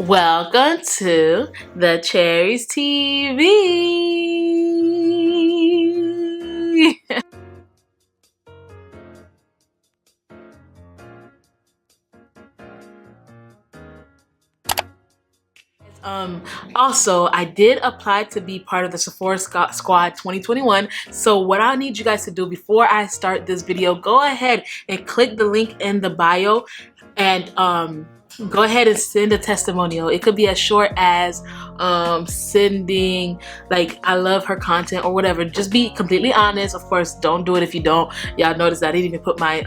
Welcome to the Cherries TV. Also, I did apply to be part of the Sephora Squad 2021. So what I need you guys to do before I start this video, go ahead and click the link in the bio and go ahead and send a testimonial. It could be as short as sending like I love her content or whatever. Just be completely honest. Of course, don't do it if you don't. Y'all notice that I didn't even put my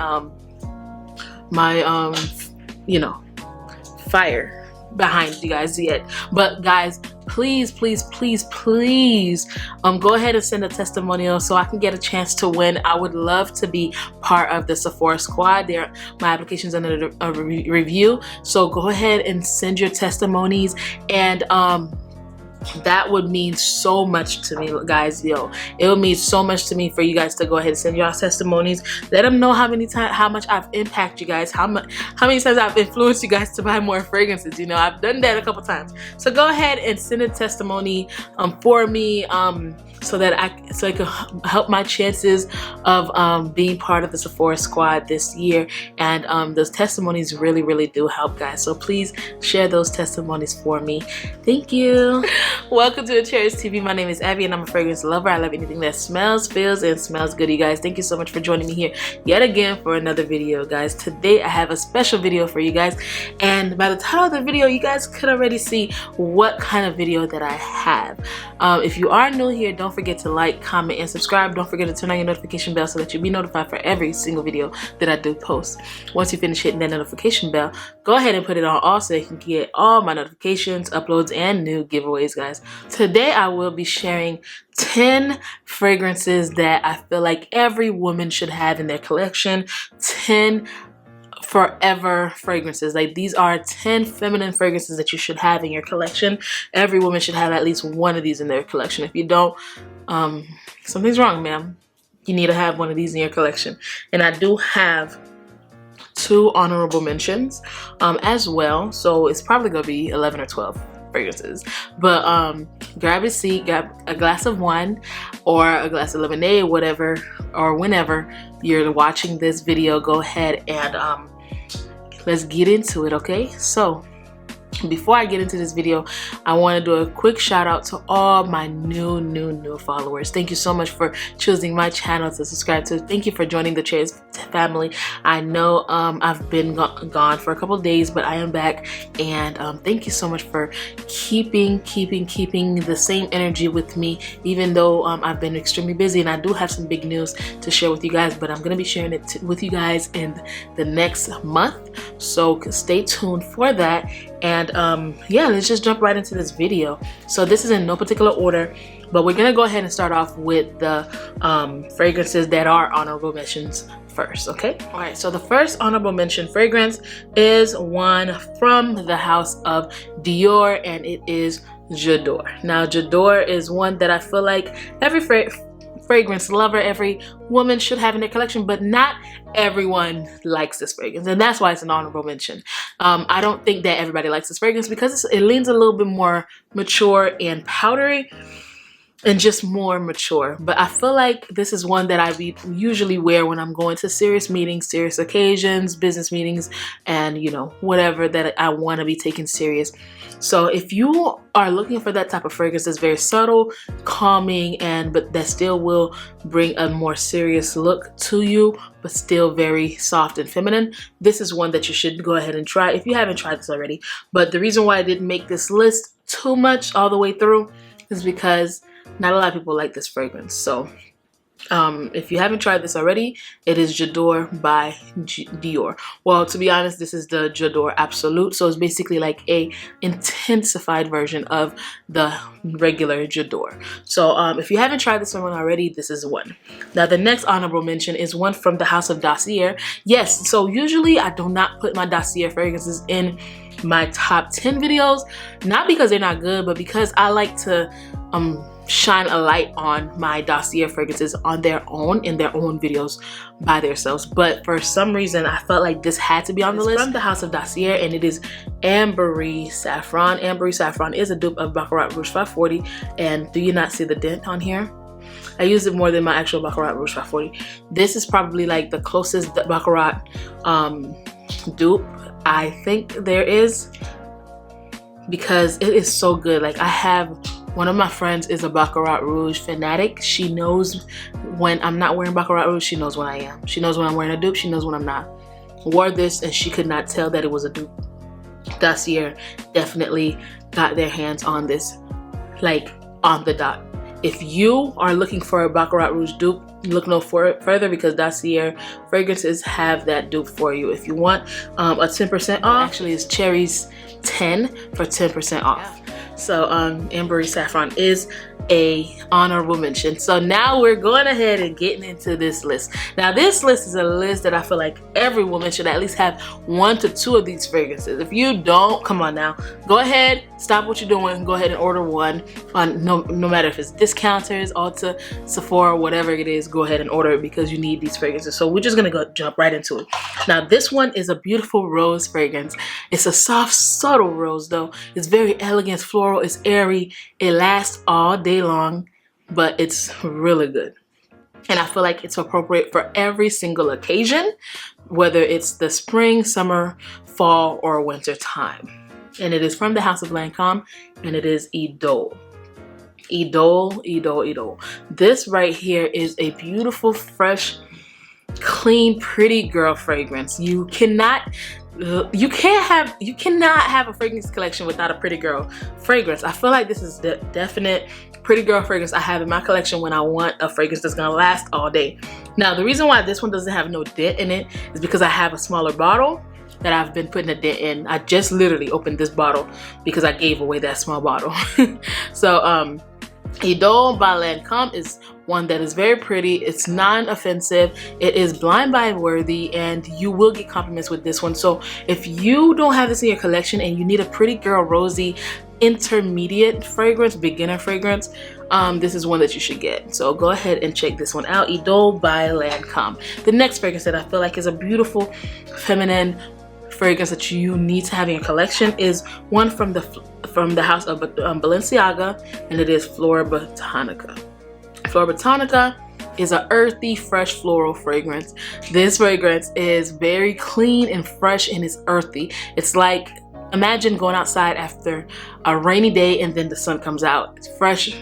you know, fire behind you guys yet. But guys, please go ahead and send a testimonial so I can get a chance to win. I would love to be part of the Sephora Squad. There, my application's under a review, so go ahead and send your testimonies, and that would mean so much to me, guys. Yo, it would mean so much to me for you guys to go ahead and send your testimonies. Let them know how much I've impacted you guys, how many times I've influenced you guys to buy more fragrances. You know, I've done that a couple times. So go ahead and send a testimony for me, so that I can help my chances of being part of the Sephora Squad this year. And those testimonies really do help, guys. So please share those testimonies for me. Thank you. Welcome to TheCherysTv. My name is Abby and I'm a fragrance lover. I love anything that smells, feels, and smells good, you guys. Thank you so much for joining me here yet again for another video, guys. Today I have a special video for you guys, and by the title of the video you guys could already see what kind of video that I have. If you are new here, don't forget to like, comment, and subscribe. Don't forget to turn on your notification bell so that you'll be notified for every single video that I do post. Once you finish hitting that notification bell, go ahead and put it on all so you can get all my notifications, uploads, and new giveaways, guys. Today I will be sharing 10 fragrances that I feel like every woman should have in their collection. 10 forever fragrances. Like, these are 10 feminine fragrances that you should have in your collection. Every woman should have at least one of these in their collection. If you don't, something's wrong, ma'am. You need to have one of these in your collection. And I do have 2 honorable mentions as well, so it's probably gonna be 11 or 12 fragrances. But grab a seat, grab a glass of wine or a glass of lemonade, whatever, or whenever you're watching this video, go ahead and let's get into it, okay? So before I get into this video, I want to do a quick shout out to all my new followers. Thank you so much for choosing my channel to subscribe to. Thank you for joining the Cherys family. I know I've been gone for a couple days, but I am back, and thank you so much for keeping the same energy with me, even though I've been extremely busy, and I do have some big news to share with you guys, but I'm gonna be sharing it with you guys in the next month, so stay tuned for that. And yeah, let's just jump right into this video. So this is in no particular order, but we're gonna go ahead and start off with the fragrances that are honorable mentions first, okay? All right, so the first honorable mention fragrance is one from the house of Dior, and it is J'adore. Now, J'adore is one that I feel like every fragrance lover, every woman should have in their collection, but not everyone likes this fragrance, and that's why it's an honorable mention. I don't think that everybody likes this fragrance because it leans a little bit more mature and powdery and just more mature, but I feel like this is one that I usually wear when I'm going to serious meetings, serious occasions, business meetings, and you know, whatever that I want to be taken serious. So if you are looking for that type of fragrance that's very subtle, calming, but that still will bring a more serious look to you, but still very soft and feminine, this is one that you should go ahead and try if you haven't tried this already. But the reason why I didn't make this list too much all the way through is because not a lot of people like this fragrance. So if you haven't tried this already, it is J'adore by Dior. Well, to be honest, this is the J'adore Absolute, so it's basically like a intensified version of the regular J'adore. So if you haven't tried this one already, this is one. Now the next honorable mention is one from the house of Dossier. Yes, so usually I do not put my Dossier fragrances in my top 10 videos, not because they're not good, but because I like to shine a light on my Dossier fragrances on their own in their own videos by themselves, but for some reason I felt like this had to be on the list. From the house of Dossier, and it is Ambery Saffron. Ambery Saffron is a dupe of Baccarat Rouge 540, and do you not see the dent on here? I use it more than my actual Baccarat Rouge 540. This is probably like the closest Baccarat dupe I think there is, because it is so good. Like, I have one of my friends is a Baccarat Rouge fanatic. She knows when I'm not wearing Baccarat Rouge. She knows when I am. She knows when I'm wearing a dupe. She knows when I'm not. Wore this and she could not tell that it was a dupe. Dossier definitely got their hands on this, like, on the dot. If you are looking for a Baccarat Rouge dupe, look no further, because Dossier fragrances have that dupe for you. If you want a 10% off, actually it's Cherries 10 for 10% off. So Ambery Saffron is a honorable mention. So now we're going ahead and getting into this list. Now this list is a list that I feel like every woman should at least have 1 to 2 of these fragrances. If you don't, come on now, go ahead, stop what you're doing, go ahead and order one. No matter if it's discounters, Ulta, Sephora, whatever it is, go ahead and order it, because you need these fragrances. So we're just gonna go jump right into it. Now this one is a beautiful rose fragrance. It's a soft, subtle rose though. It's very elegant, floral, it's airy, it lasts all day long, but it's really good. And I feel like it's appropriate for every single occasion, whether it's the spring, summer, fall, or winter time. And it is from the house of Lancome, and it is Idole. Idole, Idole, Idole. This right here is a beautiful, fresh, clean, pretty girl fragrance. You cannot have a fragrance collection without a pretty girl fragrance. I feel like this is the definite pretty girl fragrance I have in my collection when I want a fragrance that's gonna last all day. Now the reason why this one doesn't have no dent in it is because I have a smaller bottle that I've been putting a dent in. I just literally opened this bottle because I gave away that small bottle. So Idole by Lancome is one that is very pretty. It's non-offensive. It is blind buy worthy, and you will get compliments with this one. So if you don't have this in your collection and you need a pretty girl rosy intermediate fragrance, beginner fragrance, this is one that you should get. So go ahead and check this one out. Idole by Lancome. The next fragrance that I feel like is a beautiful feminine fragrance that you need to have in your collection is one from the house of Balenciaga, and it is Florabotanica. Florabotanica is an earthy, fresh floral fragrance. This fragrance is very clean and fresh, and it's earthy. It's like, imagine going outside after a rainy day and then the sun comes out. It's fresh,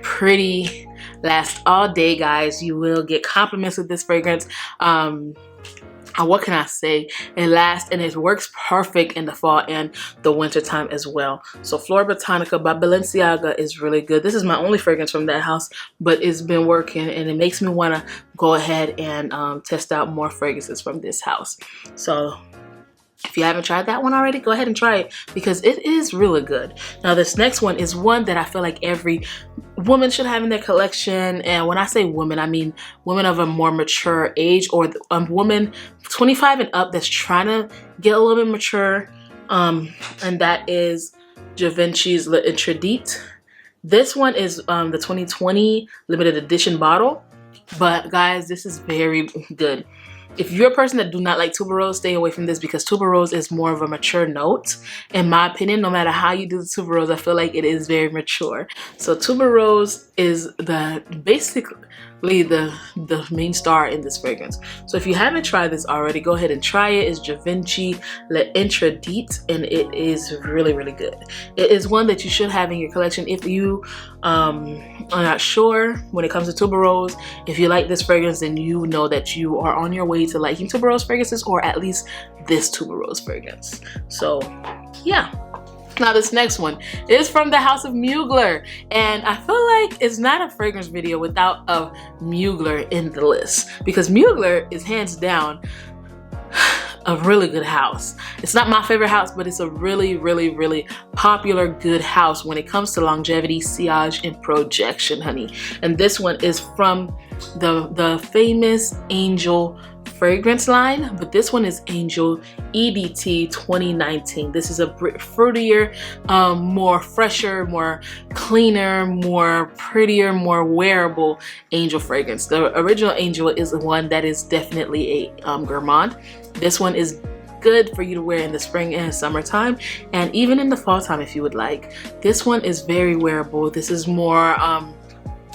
pretty, lasts all day, guys. You will get compliments with this fragrance. What can I say? It lasts and it works perfect in the fall and the winter time as well. So Florabotanica by Balenciaga is really good. This is my only fragrance from that house, but it's been working, and it makes me want to go ahead and test out more fragrances from this house. So if you haven't tried that one already, go ahead and try it, because it is really good. Now this next one is one that I feel like every woman should have in their collection. And when I say women, I mean women of a more mature age, or a woman 25 and up that's trying to get a little bit mature. And that is Givenchy's L'Interdit. This one is the 2020 limited edition bottle. But guys, this is very good. If you're a person that do not like tuberose, stay away from this, because tuberose is more of a mature note. In my opinion, no matter how you do the tuberose, I feel like it is very mature. So tuberose is basically the main star in this fragrance. So if you haven't tried this already, go ahead and try it. It's Givenchy L'Interdit, and it is really, really good. It is one that you should have in your collection if you are not sure when it comes to tuberose. If you like this fragrance, then you know that you are on your way to liking tuberose fragrances, or at least this tuberose fragrance. So yeah. Now this next one is from the house of Mugler, and I feel like it's not a fragrance video without a Mugler in the list, because Mugler is hands down a really good house. It's not my favorite house, but it's a really, really, really popular good house when it comes to longevity, sillage, and projection, honey. And this one is from the famous Angel fragrance line, but this one is Angel EDT 2019. This is a fruitier, more fresher, more cleaner, more prettier, more wearable Angel fragrance. The original Angel is the one that is definitely a gourmand. This one is good for you to wear in the spring and summertime, and even in the fall time if you would like. This one is very wearable. This is more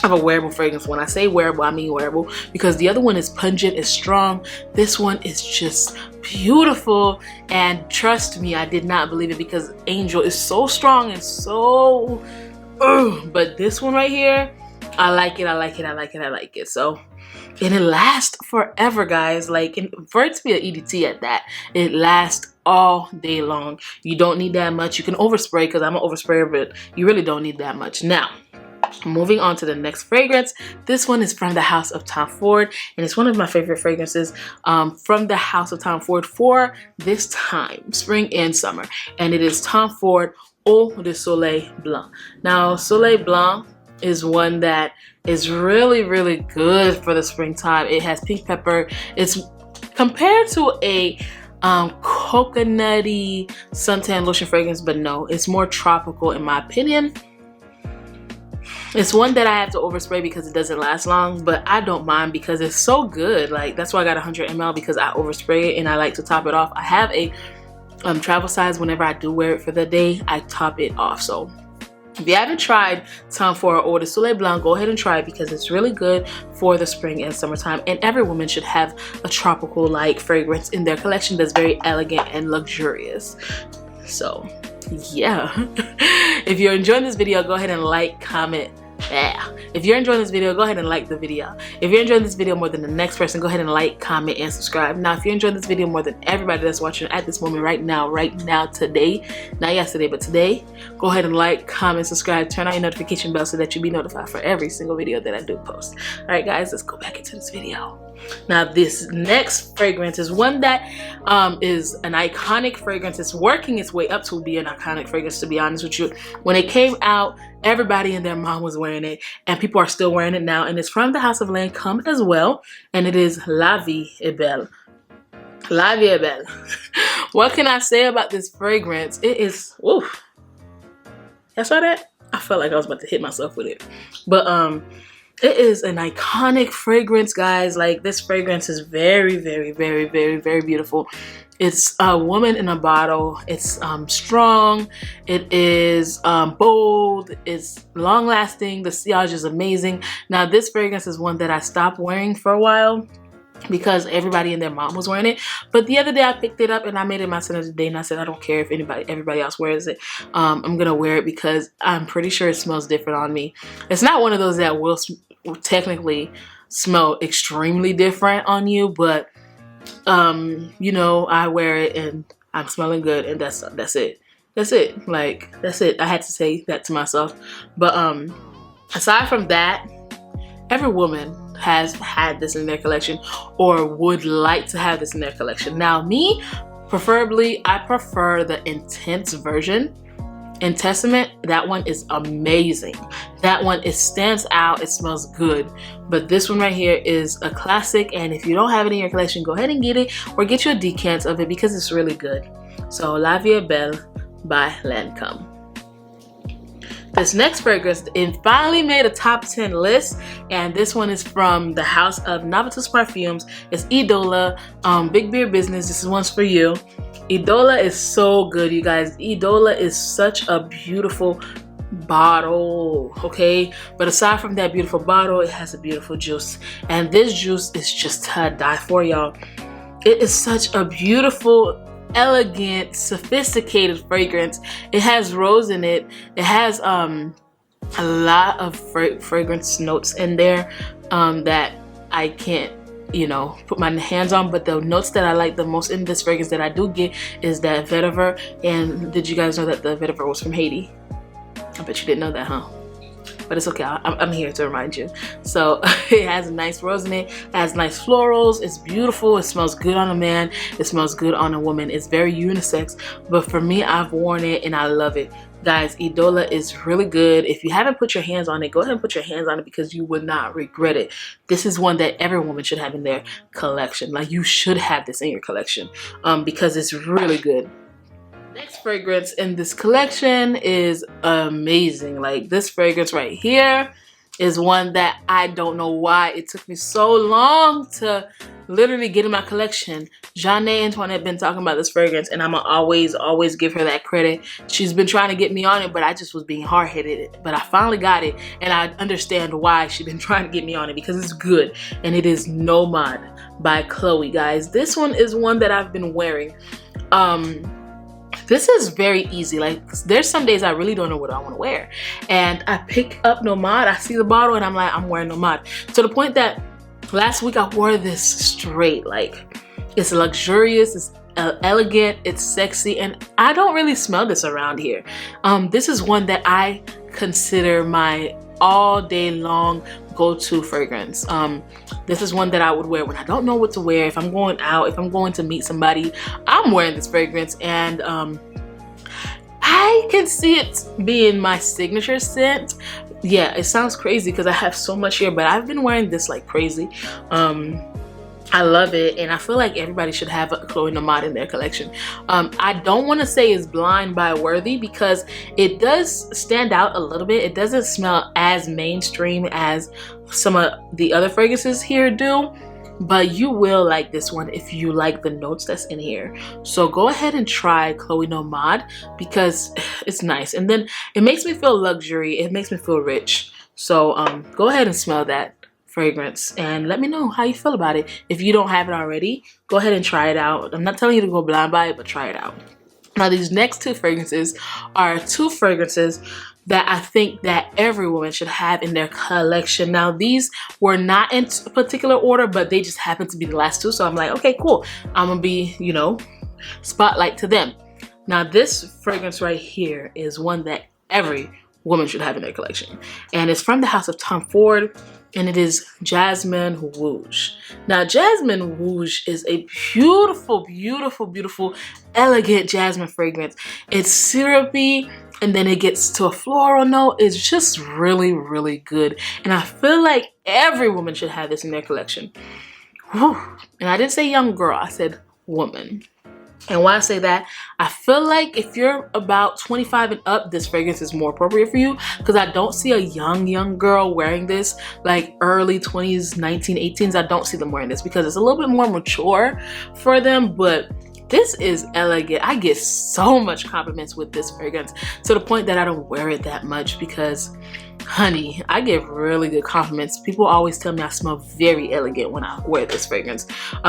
of a wearable fragrance. When I say wearable, I mean wearable, because the other one is pungent, is strong. This one is just beautiful, and trust me, I did not believe it because Angel is so strong and so but this one right here, I like it, I like it, I like it, I like it. So, and it lasts forever, guys. Like, for it to be an EDT at that, it lasts all day long. You don't need that much. You can overspray, because I'm an oversprayer, but you really don't need that much. Now, moving on to the next fragrance. This one is from the house of Tom Ford, and it's one of my favorite fragrances from the house of Tom Ford for this time, spring and summer. And it is Tom Ford Eau de Soleil Blanc. Now, Soleil Blanc is one that is really, really good for the springtime. It has pink pepper. It's compared to a coconutty suntan lotion fragrance, but no, it's more tropical in my opinion. It's one that I have to overspray because it doesn't last long, but I don't mind because it's so good. Like, that's why I got 100 ml, because I overspray it and I like to top it off. I have a travel size. Whenever I do wear it for the day, I top it off. So if you haven't tried Tom Ford Eau de Soleil Blanc, go ahead and try it because it's really good for the spring and summertime. And every woman should have a tropical like fragrance in their collection that's very elegant and luxurious. So yeah, if you're enjoying this video, go ahead and like, comment. Yeah. If you're enjoying this video, go ahead and like the video. If you're enjoying this video more than the next person, go ahead and like, comment, and subscribe. Now, if you're enjoying this video more than everybody that's watching at this moment right now, today, not yesterday, but today, go ahead and like, comment, subscribe, turn on your notification bell so that you'll be notified for every single video that I do post. All right, guys, let's go back into this video. Now, this next fragrance is one that is an iconic fragrance. It's working its way up to be an iconic fragrance, to be honest with you. When it came out, everybody and their mom was wearing it, and people are still wearing it now. And it's from the house of Lancome as well, and it is La Vie est Belle. La Vie est Belle. What can I say about this fragrance? It is, oof. Y'all saw that? I felt like I was about to hit myself with it. But it is an iconic fragrance, guys. Like, this fragrance is very, very, very, very, very beautiful. It's a woman in a bottle. It's strong. It is bold. It's long lasting. The sillage is amazing. Now, this fragrance is one that I stopped wearing for a while because everybody and their mom was wearing it. But the other day I picked it up and I made it my scent of the day, and I said I don't care if everybody else wears it. I'm gonna wear it because I'm pretty sure it smells different on me. It's not one of those that will technically smell extremely different on you, but you know, I wear it and I'm smelling good, and that's it. Like, that's it. I had to say that to myself. But aside from that, every woman has had this in their collection or would like to have this in their collection. Now, me, preferably, I prefer the Intense version. In Testament, that one is amazing. That one, it stands out, it smells good. But this one right here is a classic, and if you don't have it in your collection, go ahead and get it, or get you a decant of it because it's really good. So, La Vie est Belle by Lancome. This next fragrance, it finally made a top 10 list, and this one is from the house of Navitus Parfums. It's Idola, Big Beer Business. This one's for you. Idola is so good, you guys. Idola is such a beautiful bottle, okay? But aside from that beautiful bottle, it has a beautiful juice, and this juice is just to die for, y'all. It is such a beautiful, elegant, sophisticated fragrance. It has rose in it. It has a lot of fragrance notes in there that I can't, you know, put my hands on, but the notes that I like the most in this fragrance that I do get is that vetiver. And did you guys know that the vetiver was from Haiti? I bet you didn't know that, huh? but it's okay. I'm here to remind you. So it has a nice rose in it. It has nice florals. It's beautiful. It smells good on a man. It smells good on a woman. It's very unisex, but for me, I've worn it and I love it. Guys, Idola is really good. If you haven't put your hands on it, go ahead and put your hands on it because you would not regret it. This is one that every woman should have in their collection. Like, you should have this in your collection because it's really good. Next fragrance in this collection is amazing. Like, this fragrance right here is one that I don't know why it took me so long to literally get in my collection. Jeanne Antoinette been talking about this fragrance, and I'm always give her that credit. She's been trying to get me on it, but I just was being hard-headed. But I finally got it, and I understand why she's been trying to get me on it, because it's good. And it is Nomade by Chloe, guys. This one is one that I've been wearing. This is very easy. Like, there's some days I really don't know what I want to wear, and I pick up Nomade. I see the bottle and I'm like, I'm wearing Nomade, to the point that last week I wore this straight. Like, it's luxurious, it's elegant, it's sexy, and I don't really smell this around here. This is one that I consider my all day long go-to fragrance. This is one that I would wear when I don't know what to wear. If I'm going out, if I'm going to meet somebody, I'm wearing this fragrance, and I can see it being my signature scent. Yeah, it sounds crazy because I have so much here, but I've been wearing this like crazy. I love it, and I feel like everybody should have a Chloe Nomade in their collection. I don't want to say it's blind buy worthy because it does stand out a little bit. It doesn't smell as mainstream as some of the other fragrances here do, but you will like this one if you like the notes that's in here. So go ahead and try Chloe Nomade because it's nice, and then it makes me feel luxury. It makes me feel rich. So go ahead and smell that fragrance and let me know how you feel about it. If you don't have it already, go ahead and try it out. I'm not telling you to go blind buy it, but try it out. Now, these next two fragrances are two fragrances that I think that every woman should have in their collection. Now, these were not in particular order, but they just happened to be the last two. So I'm like, okay, cool. I'm gonna be, you know, spotlight to them. Now, this fragrance right here is one that every woman should have in their collection, and it's from the house of Tom Ford, and it is Jasmine Rouge. Now, Jasmine Rouge is a beautiful, beautiful, beautiful, elegant jasmine fragrance. It's syrupy, and then it gets to a floral note. It's just really, really good, and I feel like every woman should have this in their collection. Whew. And I didn't say young girl, I said woman. And why I say that, I feel like if you're about 25 and up, this fragrance is more appropriate for you, because I don't see a young girl wearing this, like early 20s, 19, 18s. I don't see them wearing this because it's a little bit more mature for them, but this is elegant. I get so much compliments with this fragrance, to the point that I don't wear it that much because, honey, I get really good compliments. People always tell me I smell very elegant when I wear this fragrance.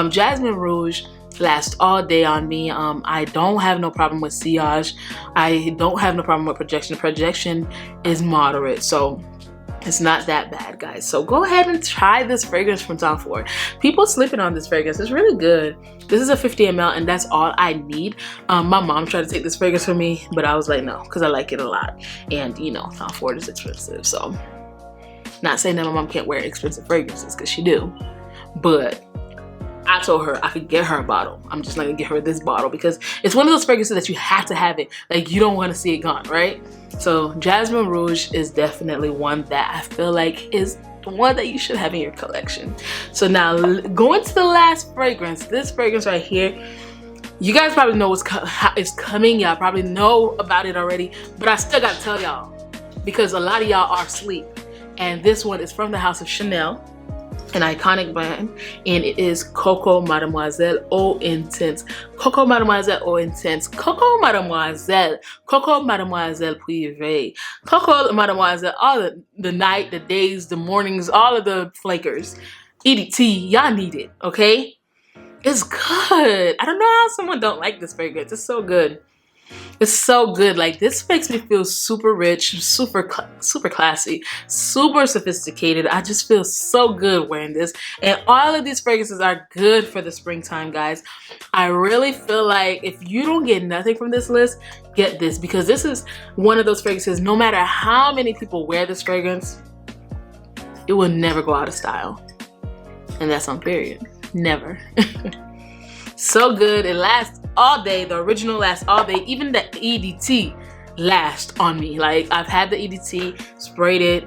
Jasmine Rouge lasts all day on me. I don't have no problem with sillage. I don't have no problem with projection. Projection is moderate, so it's not that bad, guys. So go ahead and try this fragrance from Tom Ford. People sleeping on this fragrance. It's really good. This is a 50 ml, and that's all I need. My mom tried to take this fragrance from me, but I was like, no, because I like it a lot. And you know, Tom Ford is expensive, so not saying that my mom can't wear expensive fragrances, because she do, but I told her I could get her a bottle. I'm just not gonna get her this bottle because it's one of those fragrances that you have to have it. Like, you don't want to see it gone, right? So Jasmine Rouge is definitely one that I feel like is the one that you should have in your collection. So now going to the last fragrance, this fragrance right here, you guys probably know it's coming. Y'all probably know about it already, but I still gotta tell y'all because a lot of y'all are asleep. And this one is from the house of Chanel, an iconic brand, and it is Coco Mademoiselle Eau Intense. Coco Mademoiselle Eau Intense. Coco Mademoiselle. Coco Mademoiselle Privé. Coco Mademoiselle. All the night, the days, the mornings, all of the flakers. EDT, y'all need it, okay? It's good. I don't know how someone don't like this fragrance. It's so good. It's so good. Like, this makes me feel super rich, super classy, super sophisticated. I just feel so good wearing this. And all of these fragrances are good for the springtime, guys. I really feel like if you don't get nothing from this list, get this, because this is one of those fragrances, no matter how many people wear this fragrance, it will never go out of style. And that's on period. Never. So good. It lasts all day. The original lasts all day. Even the EDT lasts on me. Like, I've had the EDT, sprayed it,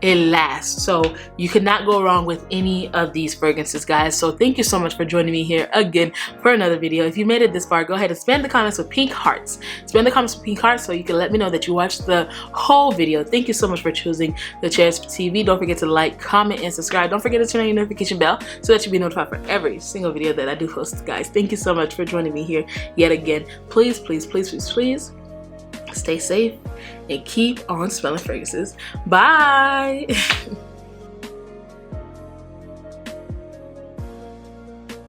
it lasts. So you could not go wrong with any of these fragrances, guys. So thank you so much for joining me here again for another video. If you made it this far, go ahead and spam the comments with pink hearts. Spam the comments with pink hearts so you can let me know that you watched the whole video. Thank you so much for choosing TheCherysTv. Don't forget to like, comment, and subscribe. Don't forget to turn on your notification bell so that you'll be notified for every single video that I do post, guys. Thank you so much for joining me here yet again. Please, please, please, please, please stay safe and keep on smelling fragrances. Bye.